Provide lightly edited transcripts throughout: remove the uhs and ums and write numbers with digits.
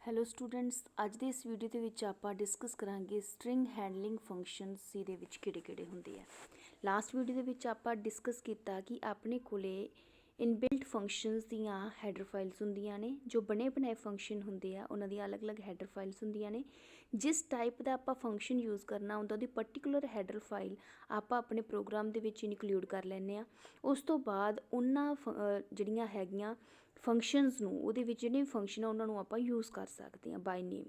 Hello students, ਅੱਜ ਦੇ ਇਸ ਵੀਡੀਓ ਦੇ ਵਿੱਚ ਆਪਾਂ ਡਿਸਕਸ ਕਰਾਂਗੇ ਸਟ੍ਰਿੰਗ ਹੈਂਡਲਿੰਗ ਫੰਕਸ਼ਨਸ ਦੇ ਵਿੱਚ ਕਿਹੜੇ ਹੁੰਦੇ ਆ। ਲਾਸਟ ਵੀਡੀਓ ਦੇ ਵਿੱਚ ਆਪਾਂ ਡਿਸਕਸ ਕੀਤਾ ਕਿ ਆਪਣੇ ਕੋਲੇ ਇਨਬਿਲਟ ਫੰਕਸ਼ਨਸ ਦੀਆਂ ਹੈਡਰ ਫਾਈਲਸ ਹੁੰਦੀਆਂ ਨੇ। ਜੋ ਬਣੇ ਬਣਾਏ ਫੰਕਸ਼ਨ ਹੁੰਦੇ ਆ ਉਹਨਾਂ ਦੀਆਂ ਅਲੱਗ-ਅਲੱਗ ਹੈਡਰ ਫਾਈਲਸ ਹੁੰਦੀਆਂ ਨੇ। ਜਿਸ ਟਾਈਪ ਦਾ ਆਪਾਂ ਫੰਕਸ਼ਨ ਯੂਜ਼ ਕਰਨਾ ਹੁੰਦਾ ਉਹਦੀ ਪਰਟੀਕੂਲਰ ਹੈਡਰ ਫਾਈਲ ਆਪਾਂ ਆਪਣੇ ਪ੍ਰੋਗਰਾਮ ਦੇ ਵਿੱਚ ਇਨਕਲੂਡ ਕਰ ਲੈਂਦੇ ਆ। ਉਸ ਤੋਂ ਬਾਅਦ ਉਹਨਾਂ ਜਿਹੜੀਆਂ ਹੈਗੀਆਂ ਫੰਕਸ਼ਨਸ ਨੂੰ ਉਹਦੇ ਵਿੱਚ ਜਿਹੜੇ ਫੰਕਸ਼ਨ ਆ ਉਹਨਾਂ ਨੂੰ ਆਪਾਂ ਯੂਜ਼ ਕਰ ਸਕਦੇ ਹਾਂ ਬਾਈ ਨੇਮ।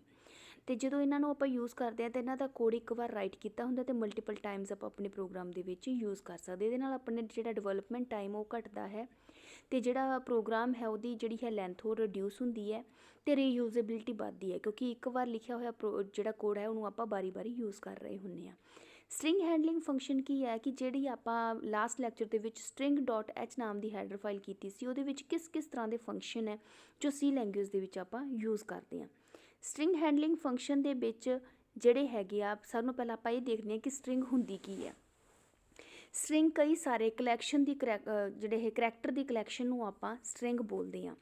ਅਤੇ ਜਦੋਂ ਇਹਨਾਂ ਨੂੰ ਆਪਾਂ ਯੂਜ਼ ਕਰਦੇ ਹਾਂ ਤਾਂ ਇਹਨਾਂ ਦਾ ਕੋਡ ਇੱਕ ਵਾਰ ਰਾਈਟ ਕੀਤਾ ਹੁੰਦਾ ਅਤੇ ਮਲਟੀਪਲ ਟਾਈਮਸ ਆਪਾਂ ਆਪਣੇ ਪ੍ਰੋਗਰਾਮ ਦੇ ਵਿੱਚ ਯੂਜ਼ ਕਰ ਸਕਦੇ। ਇਹਦੇ ਨਾਲ ਆਪਣੇ ਜਿਹੜਾ ਡਿਵੈਲਪਮੈਂਟ ਟਾਈਮ ਉਹ ਘਟਦਾ ਹੈ ਅਤੇ ਜਿਹੜਾ ਪ੍ਰੋਗਰਾਮ ਹੈ ਉਹਦੀ ਜਿਹੜੀ ਹੈ ਲੈਂਥ ਉਹ ਰਿਡਿਊਸ ਹੁੰਦੀ ਹੈ ਅਤੇ ਰੀਯੂਜ਼ੇਬਿਲਿਟੀ ਵੱਧਦੀ ਹੈ, ਕਿਉਂਕਿ ਇੱਕ ਵਾਰ ਲਿਖਿਆ ਹੋਇਆ ਜਿਹੜਾ ਕੋਡ ਹੈ ਉਹਨੂੰ ਆਪਾਂ ਵਾਰੀ ਯੂਜ਼ ਕਰ ਰਹੇ ਹੁੰਦੇ ਹਾਂ। ਸਟ੍ਰਿੰਗ ਹੈਂਡਲਿੰਗ ਫੰਕਸ਼ਨ ਕੀ ਹੈ ਕਿ ਜਿਹੜੀ ਆਪਾਂ ਲਾਸਟ ਲੈਕਚਰ ਦੇ ਵਿੱਚ string.h ਨਾਮ ਦੀ ਹੈਡਰ ਫਾਈਲ ਕੀਤੀ ਸੀ ਉਹਦੇ ਵਿੱਚ ਕਿਸ ਤਰ੍ਹਾਂ ਦੇ ਫੰਕਸ਼ਨ ਹੈ ਜੋ ਸੀ ਲੈਂਗੁਏਜ ਦੇ ਵਿੱਚ ਆਪਾਂ ਯੂਜ਼ ਕਰਦੇ ਹਾਂ। ਸਟ੍ਰਿੰਗ ਹੈਂਡਲਿੰਗ ਫੰਕਸ਼ਨ ਦੇ ਵਿੱਚ ਜਿਹੜੇ ਹੈਗੇ ਆ, ਸਭ ਤੋਂ ਪਹਿਲਾਂ ਆਪਾਂ ਇਹ ਦੇਖਦੇ ਹਾਂ ਕਿ ਸਟ੍ਰਿੰਗ ਹੁੰਦੀ ਕੀ ਹੈ। ਸਟ੍ਰਿੰਗ ਕਈ ਸਾਰੇ ਕਲੈਕਸ਼ਨ ਦੀ ਜਿਹੜੇ ਇਹ ਕਰੈਕਟਰ ਦੀ ਕਲੈਕਸ਼ਨ ਨੂੰ ਆਪਾਂ ਸਟ੍ਰਿੰਗ ਬੋਲਦੇ ਹਾਂ।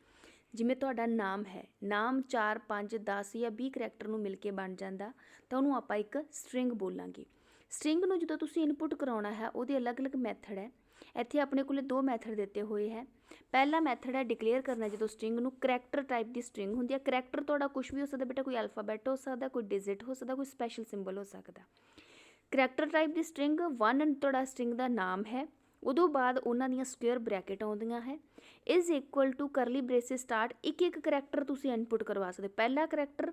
ਜਿਵੇਂ ਤੁਹਾਡਾ ਨਾਮ ਹੈ, ਨਾਮ 4 5 10 ਜਾਂ 20 ਕਰੈਕਟਰ ਨੂੰ ਮਿਲ ਕੇ ਬਣ ਜਾਂਦਾ ਤਾਂ ਉਹਨੂੰ ਆਪਾਂ ਇੱਕ ਸਟ੍ਰਿੰਗ ਬੋਲਾਂਗੇ। ਸਟ੍ਰਿੰਗ ਨੂੰ ਜਦੋਂ ਤੁਸੀਂ ਇਨਪੁਟ ਕਰਾਉਣਾ ਹੈ ਉਹਦੇ ਅਲੱਗ-ਅਲੱਗ ਮੈਥਡ ਹੈ। ਇੱਥੇ ਆਪਣੇ ਕੋਲ ਦੋ ਮੈਥਡ ਦਿੱਤੇ ਹੋਏ ਹੈ। ਪਹਿਲਾ ਮੈਥਡ ਹੈ ਡਿਕਲੇਅਰ ਕਰਨਾ। ਜਦੋਂ ਸਟ੍ਰਿੰਗ ਨੂੰ ਕਰੈਕਟਰ ਟਾਈਪ ਦੀ ਸਟ੍ਰਿੰਗ ਹੁੰਦੀ ਹੈ, ਕਰੈਕਟਰ ਤੁਹਾਡਾ ਕੁਝ ਵੀ ਹੋ ਸਕਦਾ ਬੇਟਾ, ਕੋਈ ਅਲਫਾਬੈਟ ਹੋ ਸਕਦਾ, ਕੋਈ ਡਿਜਿਟ ਹੋ ਸਕਦਾ, ਕੋਈ ਸਪੈਸ਼ਲ ਸਿੰਬਲ ਹੋ ਸਕਦਾ। ਕਰੈਕਟਰ ਟਾਈਪ ਦੀ ਸਟ੍ਰਿੰਗ 1 ਤੁਹਾਡਾ ਸਟ੍ਰਿੰਗ ਦਾ ਨਾਮ ਹੈ, ਉਦੋਂ ਬਾਅਦ ਉਹਨਾਂ ਦੀਆਂ ਸਕੁਏਅਰ ਬ੍ਰੈਕਟ ਆਉਂਦੀਆਂ ਹੈ is equal to curly braces start. ਇੱਕ ਕਰੈਕਟਰ ਤੁਸੀਂ ਇਨਪੁਟ ਕਰਵਾ ਸਕਦੇ। ਪਹਿਲਾ ਕਰੈਕਟਰ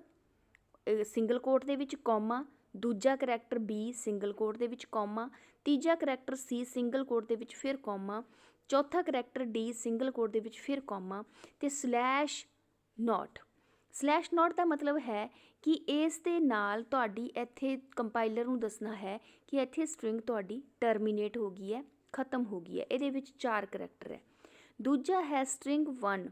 ਸਿੰਗਲ ਕੋਟ ਦੇ ਵਿੱਚ ਕੌਮਾ, ਦੂਜਾ ਕਰੈਕਟਰ ਬੀ ਸਿੰਗਲ ਕੋਟ ਦੇ ਵਿੱਚ ਕੌਮਾ, ਤੀਜਾ ਕਰੈਕਟਰ ਸੀ ਸਿੰਗਲ ਕੋਟ ਦੇ ਵਿੱਚ ਫਿਰ ਕੌਮਾ, ਚੌਥਾ ਕਰੈਕਟਰ ਡੀ ਸਿੰਗਲ ਕੋਟ ਦੇ ਵਿੱਚ ਫਿਰ ਕੌਮਾ ਅਤੇ ਸਲੈਸ਼ ਨੋਟ। ਸਲੈਸ਼ ਨੋਟ ਦਾ ਮਤਲਬ ਹੈ ਕਿ ਇਸ ਦੇ ਨਾਲ ਤੁਹਾਡੀ ਇੱਥੇ ਕੰਪਾਈਲਰ ਨੂੰ ਦੱਸਣਾ ਹੈ ਕਿ ਇੱਥੇ ਸਟ੍ਰਿੰਗ ਤੁਹਾਡੀ ਟਰਮੀਨੇਟ ਹੋ ਗਈ ਹੈ, ਖਤਮ ਹੋ ਗਈ ਹੈ। ਇਹਦੇ ਵਿੱਚ 4 ਕਰੈਕਟਰ ਹੈ। ਦੂਜਾ ਹੈ ਸਟ੍ਰਿੰਗ 1,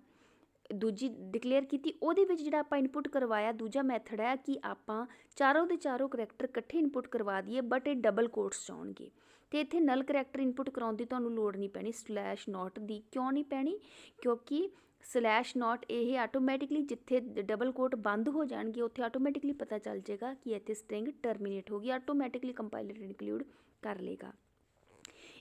ਦੂਜੀ ਡਿਕਲੇਅਰ ਕੀਤੀ, ਉਹਦੇ ਵਿੱਚ ਜਿਹੜਾ ਆਪਾਂ ਇਨਪੁਟ ਕਰਵਾਇਆ ਦੂਜਾ ਮੈਥਡ ਹੈ ਕਿ ਆਪਾਂ ਚਾਰੋਂ ਦੇ ਚਾਰੋਂ ਕਰੈਕਟਰ ਇਕੱਠੇ ਇਨਪੁਟ ਕਰਵਾ ਦਈਏ, ਬਟ ਇਹ ਡਬਲ ਕੋਟਸ 'ਚ ਆਉਣਗੇ ਅਤੇ ਇੱਥੇ ਨਲ ਕਰੈਕਟਰ ਇਨਪੁਟ ਕਰਾਉਣ ਦੀ ਤੁਹਾਨੂੰ ਲੋੜ ਨਹੀਂ ਪੈਣੀ ਸਲੈਸ਼ ਨੋਟ ਦੀ। ਕਿਉਂ ਨਹੀਂ ਪੈਣੀ? ਕਿਉਂਕਿ ਸਲੈਸ਼ ਨੋਟ ਇਹ ਆਟੋਮੈਟਿਕਲੀ ਜਿੱਥੇ ਡਬਲ ਕੋਟ ਬੰਦ ਹੋ ਜਾਣਗੇ ਉੱਥੇ ਆਟੋਮੈਟਿਕਲੀ ਪਤਾ ਚੱਲ ਜਾਏਗਾ ਕਿ ਇੱਥੇ ਸਟ੍ਰਿੰਗ ਟਰਮੀਨੇਟ ਹੋ ਗਈ, ਆਟੋਮੈਟਿਕਲੀ ਕੰਪਾਈਲਰ ਇਨਕਲੂਡ ਕਰ ਲਏਗਾ।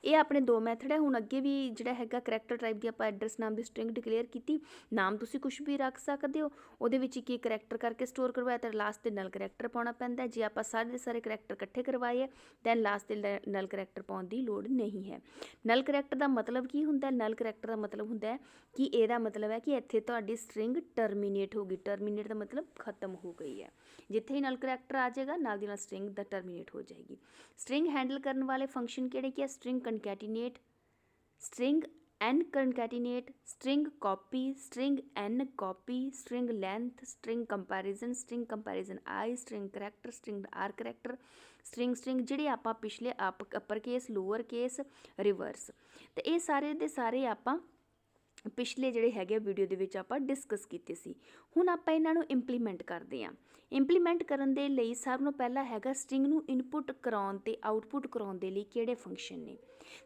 ਇਹ ਆਪਣੇ ਦੋ ਮੈਥਡ ਹੈ। ਹੁਣ ਅੱਗੇ ਵੀ ਜਿਹੜਾ ਹੈਗਾ ਕਰੈਕਟਰ ਟਾਈਪ ਦੀ ਆਪਾਂ ਐਡਰੈਸ ਨਾਮ ਦੀ ਸਟ੍ਰਿੰਗ ਡਿਕਲੇਅਰ ਕੀਤੀ। ਨਾਮ ਤੁਸੀਂ ਕੁਝ ਵੀ ਰੱਖ ਸਕਦੇ ਹੋ, ਉਹਦੇ ਵਿੱਚ ਇੱਕ ਕਰੈਕਟਰ ਕਰਕੇ ਸਟੋਰ ਕਰਵਾਇਆ ਤਾਂ ਲਾਸਟ 'ਤੇ ਨਲ ਕਰੈਕਟਰ ਪਾਉਣਾ ਪੈਂਦਾ। ਜੇ ਆਪਾਂ ਸਾਰੇ ਦੇ ਸਾਰੇ ਕਰੈਕਟਰ ਇਕੱਠੇ ਕਰਵਾਏ ਦੈਨ ਲਾਸਟ 'ਤੇ ਨਲ ਕਰੈਕਟਰ ਪਾਉਣ ਦੀ ਲੋੜ ਨਹੀਂ ਹੈ। ਨਲ ਕਰੈਕਟਰ ਦਾ ਮਤਲਬ ਕੀ ਹੁੰਦਾ? ਨਲ ਕਰੈਕਟਰ ਦਾ ਮਤਲਬ ਹੁੰਦਾ ਹੈ ਕਿ ਇਹਦਾ ਮਤਲਬ ਹੈ ਕਿ ਇੱਥੇ ਤੁਹਾਡੀ ਸਟ੍ਰਿੰਗ ਟਰਮੀਨੇਟ ਹੋ ਗਈ। ਟਰਮੀਨੇਟ ਦਾ ਮਤਲਬ ਖਤਮ ਹੋ ਗਈ ਹੈ। ਜਿੱਥੇ ਹੀ ਨਲ ਕਰੈਕਟਰ ਆ ਜਾਏਗਾ ਨਾਲ ਦੀ ਨਾਲ ਸਟ੍ਰਿੰਗ ਦਾ ਟਰਮੀਨੇਟ ਹੋ ਜਾਏਗੀ। ਸਟ੍ਰਿੰਗ ਹੈਂਡਲ ਕਰਨ ਵਾਲੇ ਫੰਕਸ਼ਨ ਕਿਹੜੇ ਕੀ ਹੈ? String concatenate, string n concatenate, string copy, string n copy, string length, string comparison I, string character, string r character, string ਜਿਹੜੇ ਆਪਾਂ ਪਿਛਲੇ ਅਪਰ ਕੇਸ, ਲੋਅਰ ਕੇਸ, ਰਿਵਰਸ, ਤੇ ਇਹ ਸਾਰੇ ਦੇ ਸਾਰੇ ਆਪਾਂ ਪਿਛਲੇ ਜਿਹੜੇ ਹੈਗੇ ਵੀਡੀਓ ਦੇ ਵਿੱਚ ਆਪਾਂ ਡਿਸਕਸ ਕੀਤੇ ਸੀ। ਹੁਣ ਆਪਾਂ ਇਹਨਾਂ ਨੂੰ ਇੰਪਲੀਮੈਂਟ ਕਰਦੇ ਹਾਂ। ਇੰਪਲੀਮੈਂਟ ਕਰਨ ਦੇ ਲਈ ਸਭ ਤੋਂ ਪਹਿਲਾਂ ਹੈਗਾ ਸਟ੍ਰਿੰਗ ਨੂੰ ਇਨਪੁਟ ਕਰਾਉਣ ਅਤੇ ਆਊਟਪੁੱਟ ਕਰਾਉਣ ਦੇ ਲਈ ਕਿਹੜੇ ਫੰਕਸ਼ਨ ਨੇ।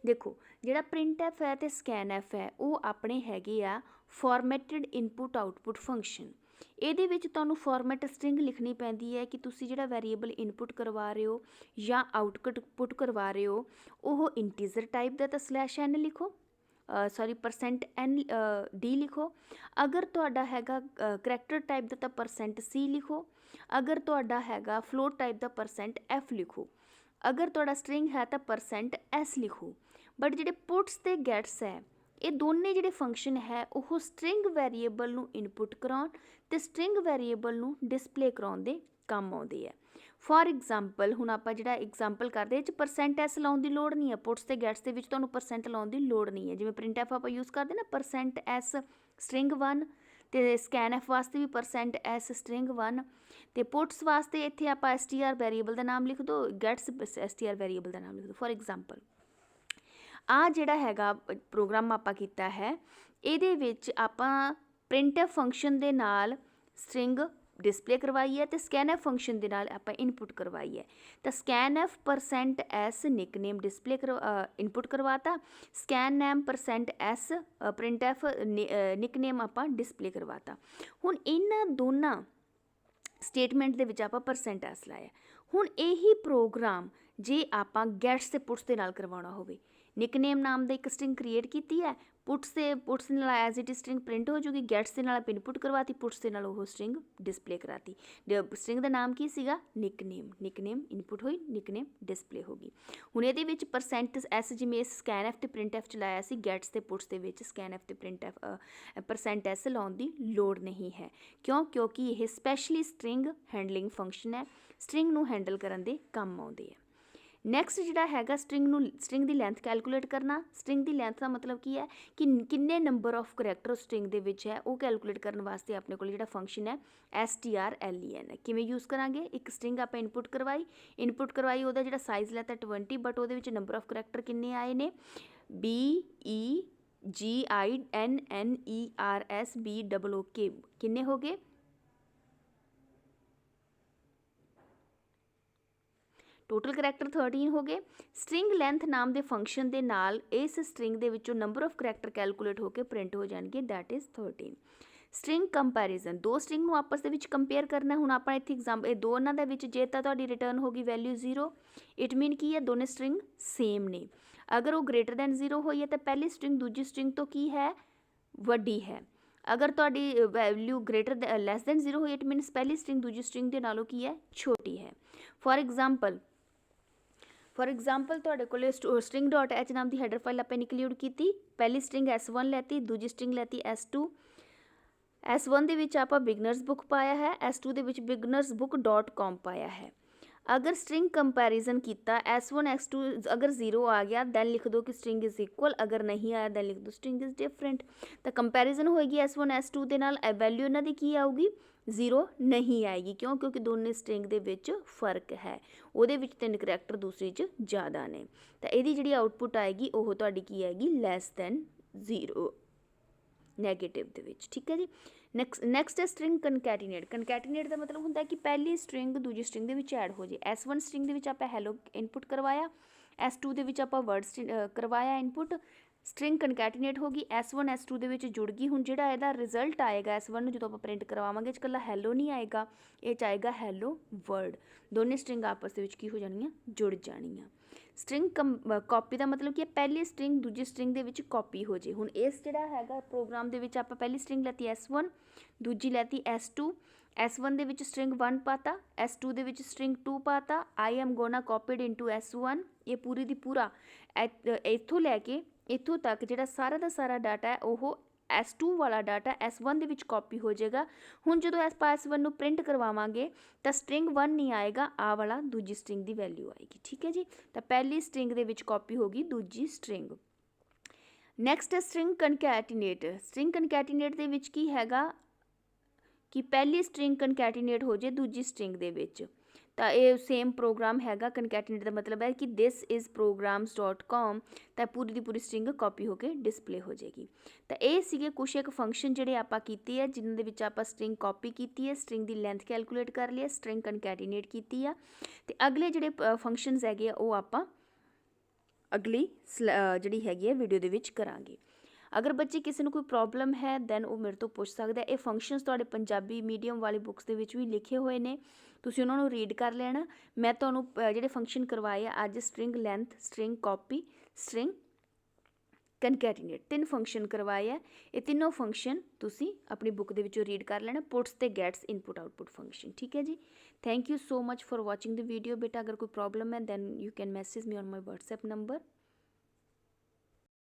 ਦੇਖੋ, ਜਿਹੜਾ printf ਹੈ ਅਤੇ scanf ਹੈ ਉਹ ਆਪਣੇ ਹੈਗੇ ਆ ਫੋਰਮੈਟਡ ਇਨਪੁਟ ਆਊਟਪੁੱਟ ਫੰਕਸ਼ਨ। ਇਹਦੇ ਵਿੱਚ ਤੁਹਾਨੂੰ ਫੋਰਮੈਟ ਸਟ੍ਰਿੰਗ ਲਿਖਣੀ ਪੈਂਦੀ ਹੈ ਕਿ ਤੁਸੀਂ ਜਿਹੜਾ ਵੈਰੀਏਬਲ ਇਨਪੁਟ ਕਰਵਾ ਰਹੇ ਹੋ ਜਾਂ ਆਊਟਪੁੱਟ ਕਰਵਾ ਰਹੇ ਹੋ ਉਹ ਇੰਟੀਜ਼ਰ ਟਾਈਪ ਦਾ ਤਾਂ /n ਲਿਖੋ, %n d ਲਿਖੋ। ਅਗਰ ਤੁਹਾਡਾ ਹੈਗਾ ਕਰੈਕਟਰ ਟਾਈਪ ਦਾ ਤਾਂ %c ਲਿਖੋ। ਅਗਰ ਤੁਹਾਡਾ ਹੈਗਾ ਫਲੋਟ ਟਾਈਪ ਦਾ %f ਲਿਖੋ। ਅਗਰ ਤੁਹਾਡਾ ਸਟ੍ਰਿੰਗ ਹੈ ਤਾਂ %s ਲਿਖੋ। ਬਟ ਜਿਹੜੇ ਪੁੱਟਸ ਅਤੇ ਗੈਟਸ ਹੈ ਇਹ ਦੋਨੇ ਜਿਹੜੇ ਫੰਕਸ਼ਨ ਹੈ ਉਹ ਸਟ੍ਰਿੰਗ ਵੈਰੀਏਬਲ ਨੂੰ ਇਨਪੁਟ ਕਰਾਉਣ ਅਤੇ ਸਟ੍ਰਿੰਗ ਵੈਰੀਏਬਲ ਨੂੰ ਡਿਸਪਲੇ ਕਰਾਉਣ ਦੇ ਕੰਮ ਆਉਂਦੇ ਹੈ। ਫੋਰ ਐਗਜ਼ਾਮਪਲ ਹੁਣ ਆਪਾਂ ਜਿਹੜਾ ਐਗਜ਼ਾਮਪਲ ਕਰਦੇ ਇਹ 'ਚ %s ਲਾਉਣ ਦੀ ਲੋੜ ਨਹੀਂ ਹੈ। ਪੁੱਟਸ ਅਤੇ ਗੈਟਸ ਦੇ ਵਿੱਚ ਤੁਹਾਨੂੰ % ਲਾਉਣ ਦੀ ਲੋੜ ਨਹੀਂ ਹੈ। ਜਿਵੇਂ printf ਆਪਾਂ ਯੂਜ਼ ਕਰਦੇ ਨਾ %s ਸਟ੍ਰਿੰਗ 1 ਅਤੇ scanf ਵਾਸਤੇ ਵੀ %s ਸਟ੍ਰਿੰਗ 1 ਅਤੇ ਪੁੱਟਸ ਵਾਸਤੇ ਇੱਥੇ ਆਪਾਂ str ਵੈਰੀਏਬਲ ਦਾ ਨਾਮ ਲਿਖ ਦਿਓ, ਗੈਟਸ str ਵੈਰੀਏਬਲ ਦਾ ਨਾਮ ਲਿਖ ਦਿਓ। ਫੋਰ ਐਗਜ਼ਾਮਪਲ ਆਹ ਜਿਹੜਾ ਹੈਗਾ ਪ੍ਰੋਗਰਾਮ ਆਪਾਂ ਕੀਤਾ ਹੈ ਇਹਦੇ ਵਿੱਚ ਆਪਾਂ printf ਫੰਕਸ਼ਨ ਦੇ ਨਾਲ ਸਟ੍ਰਿੰਗ ਡਿਸਪਲੇ ਕਰਵਾਈ ਹੈ ਅਤੇ scanf ਫੰਕਸ਼ਨ ਦੇ ਨਾਲ ਆਪਾਂ ਇਨਪੁਟ ਕਰਵਾਈ ਹੈ। ਤਾਂ scanf %s nickname display input ਕਰਵਾਤਾ, scanf %s printf ਨਿਕਨੇਮ ਆਪਾਂ ਡਿਸਪਲੇ ਕਰਵਾਤਾ। ਹੁਣ ਇਹਨਾਂ ਦੋਨਾਂ ਸਟੇਟਮੈਂਟ ਦੇ ਵਿੱਚ ਆਪਾਂ ਪਰਸੈਂਟ ਐਸ ਲਾਇਆ। ਹੁਣ ਇਹੀ ਪ੍ਰੋਗਰਾਮ ਜੇ ਆਪਾਂ ਗੈਟਸ ਤੇ ਪੁੱਟਸ ਦੇ ਨਾਲ ਕਰਵਾਉਣਾ ਹੋਵੇ, ਨਿਕਨੇਮ ਨਾਮ ਦਾ ਇੱਕ ਸਟ੍ਰਿੰਗ ਕ੍ਰੀਏਟ ਕੀਤੀ ਹੈ, ਪੁੱਟਸ ਨਾਲ ਐਜ਼ ਇਟ ਸਟ੍ਰਿੰਗ ਪ੍ਰਿੰਟ ਹੋ ਜੂਗੀ, ਗੈਟਸ ਦੇ ਨਾਲ ਆਪਾਂ ਇਨਪੁਟ ਕਰਵਾਤੀ, ਪੁੱਟਸ ਦੇ ਨਾਲ ਉਹ ਸਟ੍ਰਿੰਗ ਡਿਸਪਲੇ ਕਰਾਤੀ। ਸਟ੍ਰਿੰਗ ਦਾ ਨਾਮ ਕੀ ਸੀਗਾ? ਨਿਕਨੇਮ ਇਨਪੁਟ ਹੋਈ, ਨਿਕਨੇਮ ਡਿਸਪਲੇ ਹੋ ਗਈ। ਹੁਣ ਇਹਦੇ ਵਿੱਚ ਪਰਸੈਂਟ ਐਸ ਜਿਵੇਂ ਸਕੈਨਐਫ ਤੇ ਪ੍ਰਿੰਟ ਐਫ ਚਲਾਇਆ ਸੀ, ਗੈਟਸ ਤੇ ਪੁੱਟਸ ਦੇ ਵਿੱਚ ਸਕੈਨਐਫ ਤੇ ਪ੍ਰਿੰਟ ਐਫ ਪਰਸੈਂਟ ਐਸ ਲਾਉਣ ਦੀ ਲੋੜ ਨਹੀਂ ਹੈ। ਕਿਉਂ? ਕਿਉਂਕਿ ਇਹ ਸਪੈਸ਼ਲੀ ਸਟ੍ਰਿੰਗ ਹੈਂਡਲਿੰਗ ਫੰਕਸ਼ਨ ਹੈ, ਸਟ੍ਰਿੰਗ ਨੂੰ ਹੈਂਡਲ ਕਰਨ ਦੇ ਕੰਮ ਆਉਂਦੇ ਆ। ਨੈਕਸਟ ਜਿਹੜਾ ਹੈਗਾ ਸਟ੍ਰਿੰਗ ਦੀ ਲੈਂਥ ਕੈਲਕੂਲੇਟ ਕਰਨਾ। ਸਟ੍ਰਿੰਗ ਦੀ ਲੈਂਥ ਦਾ ਮਤਲਬ ਕੀ ਹੈ ਕਿ ਕਿੰਨੇ ਨੰਬਰ ਆਫ ਕਰੈਕਟਰ ਸਟ੍ਰਿੰਗ ਦੇ ਵਿੱਚ ਹੈ, ਉਹ ਕੈਲਕੂਲੇਟ ਕਰਨ ਵਾਸਤੇ ਆਪਣੇ ਕੋਲ ਜਿਹੜਾ ਫੰਕਸ਼ਨ ਹੈ strlen ਹੈ। ਕਿਵੇਂ ਯੂਜ਼ ਕਰਾਂਗੇ? ਇੱਕ ਸਟ੍ਰਿੰਗ ਆਪਾਂ ਇਨਪੁਟ ਕਰਵਾਈ, ਉਹਦਾ ਜਿਹੜਾ ਸਾਈਜ਼ ਲੈਤਾ 20, ਬਟ ਉਹਦੇ ਵਿੱਚ ਨੰਬਰ ਆਫ ਕਰੈਕਟਰ ਕਿੰਨੇ ਆਏ ਨੇ? BEGINNERSBOOK ਕਿੰਨੇ ਹੋ ਗਏ? ਟੋਟਲ ਕਰੈਕਟਰ 13 ਹੋ ਗਏ। ਸਟ੍ਰਿੰਗ ਲੈਂਥ ਨਾਮ ਦੇ ਫੰਕਸ਼ਨ ਦੇ ਨਾਲ ਇਸ ਸਟ੍ਰਿੰਗ ਦੇ ਵਿੱਚੋਂ ਨੰਬਰ ਆਫ ਕਰੈਕਟਰ ਕੈਲਕੂਲੇਟ ਹੋ ਕੇ ਪ੍ਰਿੰਟ ਹੋ ਜਾਣਗੇ, ਦੈਟ ਇਜ਼ 13। ਸਟ੍ਰਿੰਗ ਕੰਪੈਰੀਜ਼ਨ, ਦੋ ਸਟ੍ਰਿੰਗ ਨੂੰ ਆਪਸ ਦੇ ਵਿੱਚ ਕੰਪੇਅਰ ਕਰਨਾ। ਹੁਣ ਆਪਾਂ ਇੱਥੇ ਇਹ ਦੋਨਾਂ ਦੇ ਵਿੱਚ ਜੇ ਤਾਂ ਤੁਹਾਡੀ ਰਿਟਰਨ ਹੋ ਗਈ ਵੈਲਿਊ 0, ਇਟ ਮੀਨ ਕੀ ਹੈ? ਦੋਨੇ ਸਟ੍ਰਿੰਗ ਸੇਮ ਨੇ। ਅਗਰ ਉਹ ਗ੍ਰੇਟਰ ਦੈਨ 0 ਹੋਈ ਹੈ ਤਾਂ ਪਹਿਲੀ ਸਟ੍ਰਿੰਗ ਦੂਜੀ ਸਟ੍ਰਿੰਗ ਤੋਂ ਕੀ ਹੈ? ਵੱਡੀ ਹੈ। ਅਗਰ ਤੁਹਾਡੀ ਵੈਲਿਊ ਲੈਸ ਦੈਨ 0 ਹੋਈ, ਇਟ ਮੀਨਸ ਪਹਿਲੀ ਸਟ੍ਰਿੰਗ ਦੂਜੀ ਸਟ੍ਰਿੰਗ ਦੇ ਨਾਲੋਂ ਕੀ ਹੈ? ਛੋਟੀ ਹੈ। ਫੋਰ ਐਗਜ਼ਾਮਪਲ ਤੁਹਾਡੇ ਕੋਲ string.h ਨਾਮ ਦੀ ਹੈਡਰ ਫਾਈਲ ਆਪਾਂ ਇਨਕਲੂਡ ਕੀਤੀ, ਪਹਿਲੀ ਸਟ੍ਰਿੰਗ s1 ਲੈਤੀ, ਦੂਜੀ ਸਟ੍ਰਿੰਗ ਲੈਤੀ s2। s1 ਦੇ ਵਿੱਚ ਆਪਾਂ ਬਿਗਨਰਸ ਬੁੱਕ ਪਾਇਆ ਹੈ, s2 ਦੇ ਵਿੱਚ beginnersbook.com ਪਾਇਆ ਹੈ। ਅਗਰ ਸਟ੍ਰਿੰਗ ਕੰਪੈਰੀਜ਼ਨ ਕੀਤਾ, s1 s2 ਅਗਰ 0 ਆ ਗਿਆ ਦੈਨ ਲਿਖ ਦਿਓ ਕਿ ਸਟ੍ਰਿੰਗ ਇਜ਼ ਇਕੁਅਲ, ਅਗਰ ਨਹੀਂ ਆਇਆ ਦੈਨ ਲਿਖ ਦਿਓ ਸਟ੍ਰਿੰਗ ਇਜ਼ ਡਿਫਰੈਂਟ। ਤਾਂ ਕੰਪੈਰੀਜ਼ਨ ਹੋਏਗੀ s1 s2 ਦੇ ਨਾਲ, ਵੈਲਿਊ ਇਹਨਾਂ ਦੀ ਕੀ ਆਊਗੀ? 0 ਨਹੀਂ ਆਏਗੀ। ਕਿਉਂ? ਕਿਉਂਕਿ ਦੋਨੇ ਸਟ੍ਰਿੰਗ ਦੇ ਵਿੱਚ ਫਰਕ ਹੈ, ਉਹਦੇ ਵਿੱਚ 3 ਕਰੈਕਟਰ, ਦੂਸਰੀ 'ਚ ਜ਼ਿਆਦਾ ਨੇ। ਤਾਂ ਇਹਦੀ ਜਿਹੜੀ ਆਊਟਪੁੱਟ ਆਏਗੀ ਉਹ ਤੁਹਾਡੀ ਕੀ ਆਏਗੀ? ਲੈਸ ਦੈਨ 0 ਨੈਗੇਟਿਵ ਦੇ ਵਿੱਚ। ਠੀਕ ਹੈ ਜੀ। ਨੈਕਸਟ ਹੈ ਸਟ੍ਰਿੰਗ ਕਨਕੈਟੀਨੇਟ ਦਾ ਮਤਲਬ ਹੁੰਦਾ ਹੈ ਕਿ ਪਹਿਲੀ ਸਟ੍ਰਿੰਗ ਦੂਜੀ ਸਟ੍ਰਿੰਗ ਦੇ ਵਿੱਚ ਐਡ ਹੋ ਜੇ। s1 ਸਟ੍ਰਿੰਗ ਦੇ ਵਿੱਚ ਆਪਾਂ ਹੈਲੋ ਇਨਪੁਟ ਕਰਵਾਇਆ, s2 ਦੇ ਵਿੱਚ ਆਪਾਂ ਵਰਡ ਕਰਵਾਇਆ ਇਨਪੁਟ, ਸਟ੍ਰਿੰਗ ਕਨਕੈਟੀਨੇਟ ਹੋ ਗਈ, s1 s2 ਦੇ ਵਿੱਚ ਜੁੜ ਗਈ। ਹੁਣ ਜਿਹੜਾ ਇਹਦਾ ਰਿਜ਼ਲਟ ਆਏਗਾ s1 ਨੂੰ ਜਦੋਂ ਆਪਾਂ ਪ੍ਰਿੰਟ ਕਰਵਾਵਾਂਗੇ, ਇਹ 'ਚ ਇਕੱਲਾ ਹੈਲੋ ਨਹੀਂ ਆਏਗਾ, ਇਹ 'ਚ ਆਏਗਾ ਹੈਲੋ ਵਰਡ। ਦੋਨੇ ਸਟ੍ਰਿੰਗ ਆਪਸ ਦੇ ਵਿੱਚ ਕੀ ਹੋ ਜਾਣੀਆਂ? ਜੁੜ ਜਾਣੀਆਂ। ਸਟ੍ਰਿੰਗ ਕਾਪੀ ਦਾ ਮਤਲਬ ਕੀ ਹੈ? ਪਹਿਲੀ ਸਟ੍ਰਿੰਗ ਦੂਜੀ ਸਟ੍ਰਿੰਗ ਦੇ ਵਿੱਚ ਕਾਪੀ ਹੋ ਜੇ। ਹੁਣ ਇਸ ਜਿਹੜਾ ਹੈਗਾ ਪ੍ਰੋਗਰਾਮ ਦੇ ਵਿੱਚ ਆਪਾਂ ਪਹਿਲੀ ਸਟ੍ਰਿੰਗ ਲੈਤੀ s1, ਦੂਜੀ ਲੈਤੀ s2, s1 ਦੇ ਵਿੱਚ ਸਟ੍ਰਿੰਗ 1 ਪਾਤਾ, s2 ਦੇ ਵਿੱਚ ਸਟ੍ਰਿੰਗ 2 ਪਾਤਾ। I am gonna copied into s1। ਇਹ ਪੂਰੀ ਦੀ ਪੂਰਾ ਇੱਥੋਂ ਲੈ ਕੇ ਇੱਥੋਂ ਤੱਕ ਜਿਹੜਾ ਸਾਰਾ ਦਾ ਸਾਰਾ ਡਾਟਾ ਹੈ ਉਹ s2 ਵਾਲਾ ਡਾਟਾ s1 ਦੇ ਵਿੱਚ ਕਾਪੀ ਹੋ ਜਾਏਗਾ। ਹੁਣ ਜਦੋਂ ਆਪਾਂ s1 ਨੂੰ ਪ੍ਰਿੰਟ ਕਰਵਾਵਾਂਗੇ ਤਾਂ ਸਟ੍ਰਿੰਗ 1 ਨਹੀਂ ਆਏਗਾ, ਆਹ ਵਾਲਾ ਦੂਜੀ ਸਟ੍ਰਿੰਗ ਦੀ ਵੈਲਿਊ ਆਏਗੀ। ਠੀਕ ਹੈ ਜੀ। ਤਾਂ ਪਹਿਲੀ ਸਟ੍ਰਿੰਗ ਦੇ ਵਿੱਚ ਕਾਪੀ ਹੋਗੀ ਦੂਜੀ ਸਟ੍ਰਿੰਗ। ਨੈਕਸਟ ਹੈ ਸਟ੍ਰਿੰਗ ਕਨਕੈਟੀਨੇਟ ਦੇ ਵਿੱਚ ਕੀ ਹੈਗਾ ਕਿ ਪਹਿਲੀ ਸਟ੍ਰਿੰਗ ਕਨਕੈਟੀਨੇਟ ਹੋ ਜੇ ਦੂਜੀ ਸਟ੍ਰਿੰਗ ਦੇ ਵਿੱਚ। ਤਾਂ ਇਹ ਸੇਮ ਪ੍ਰੋਗਰਾਮ ਹੈਗਾ। ਕਨਕੈਟੀਨੇਟ ਦਾ ਮਤਲਬ ਹੈ ਕਿ ਦਿਸ ਇਜ਼ programs.com, ਤਾਂ ਪੂਰੀ ਦੀ ਪੂਰੀ ਸਟ੍ਰਿੰਗ ਕਾਪੀ ਹੋ ਕੇ ਡਿਸਪਲੇ ਹੋ ਜਾਏਗੀ। ਤਾਂ ਇਹ ਸੀਗੇ ਕੁਛ ਇੱਕ ਫੰਕਸ਼ਨ ਜਿਹੜੇ ਆਪਾਂ ਕੀਤੇ ਆ, ਜਿਨ੍ਹਾਂ ਦੇ ਵਿੱਚ ਆਪਾਂ ਸਟ੍ਰਿੰਗ ਕਾਪੀ ਕੀਤੀ ਹੈ, ਸਟ੍ਰਿੰਗ ਦੀ ਲੈਂਥ ਕੈਲਕੂਲੇਟ ਕਰ ਲਈ ਹੈ, ਸਟ੍ਰਿੰਗ ਕਨਕੈਟੀਨੇਟ ਕੀਤੀ ਆ। ਤੇ ਅਗਲੇ ਜਿਹੜੇ ਫੰਕਸ਼ਨਸ ਹੈਗੇ ਆ ਉਹ ਆਪਾਂ ਅਗਲੀ ਜਿਹੜੀ ਹੈਗੀ ਹੈ ਵੀਡੀਓ ਦੇ ਵਿੱਚ ਕਰਾਂਗੇ। ਅਗਰ ਬੱਚੇ ਕਿਸੇ ਨੂੰ ਕੋਈ ਪ੍ਰੋਬਲਮ ਹੈ ਦੈਨ ਉਹ ਮੇਰੇ ਤੋਂ ਪੁੱਛ ਸਕਦਾ। ਇਹ ਫੰਕਸ਼ਨਸ ਤੁਹਾਡੇ ਪੰਜਾਬੀ ਮੀਡੀਅਮ ਵਾਲੀ ਬੁੱਕਸ ਦੇ ਵਿੱਚ ਵੀ ਲਿਖੇ ਹੋਏ ਨੇ, ਤੁਸੀਂ ਉਹਨਾਂ ਨੂੰ ਰੀਡ ਕਰ ਲੈਣਾ। ਮੈਂ ਤੁਹਾਨੂੰ ਜਿਹੜੇ ਫੰਕਸ਼ਨ ਕਰਵਾਏ ਆ ਅੱਜ, string length, string copy, string concatenate, 3 function ਕਰਵਾਏ ਆ। ਇਹ ਤਿੰਨੋਂ ਫੰਕਸ਼ਨ ਤੁਸੀਂ ਆਪਣੀ ਬੁੱਕ ਦੇ ਵਿੱਚੋਂ ਰੀਡ ਕਰ ਲੈਣਾ, ਪੁੱਟਸ ਤੇ ਗੈਟਸ ਇਨਪੁਟ ਆਊਟਪੁੱਟ ਫੰਕਸ਼ਨ। ਠੀਕ ਹੈ ਜੀ। Thank you so much for watching the video. ਬੇਟਾ ਅਗਰ ਕੋਈ ਪ੍ਰੋਬਲਮ ਹੈ then you can message me on my WhatsApp number.